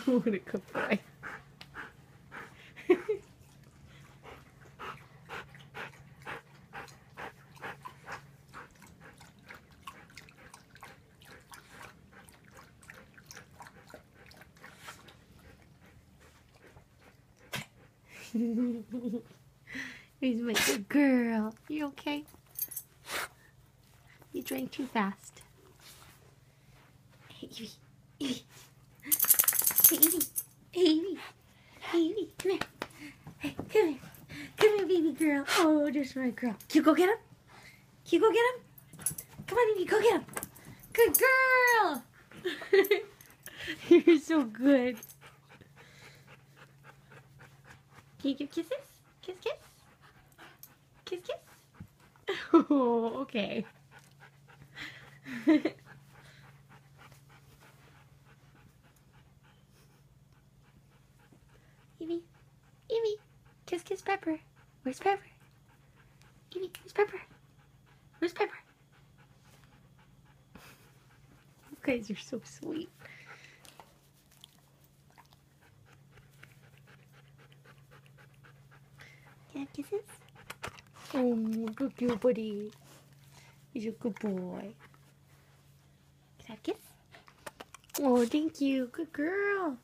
What a good boy. He's my good girl. You okay? You drank too fast. Hey, Evie. Evie. Hey, Evie. Hey, Evie. Hey, Evie. Come here. Hey, come here. Come here, baby girl. Oh, just my girl. Can you go get him? Can you go get him? Come on, Evie. Go get him. Good girl. You're so good. Can you give kisses? Kiss, kiss. Kiss, kiss. Oh, okay. Evie, Evie, kiss, kiss Pepper. Where's Pepper? Evie, where's Pepper? Where's Pepper? You guys are so sweet. Yeah, kisses? Oh, good you, buddy. He's a good boy. Can I have a kiss? Oh, thank you. Good girl.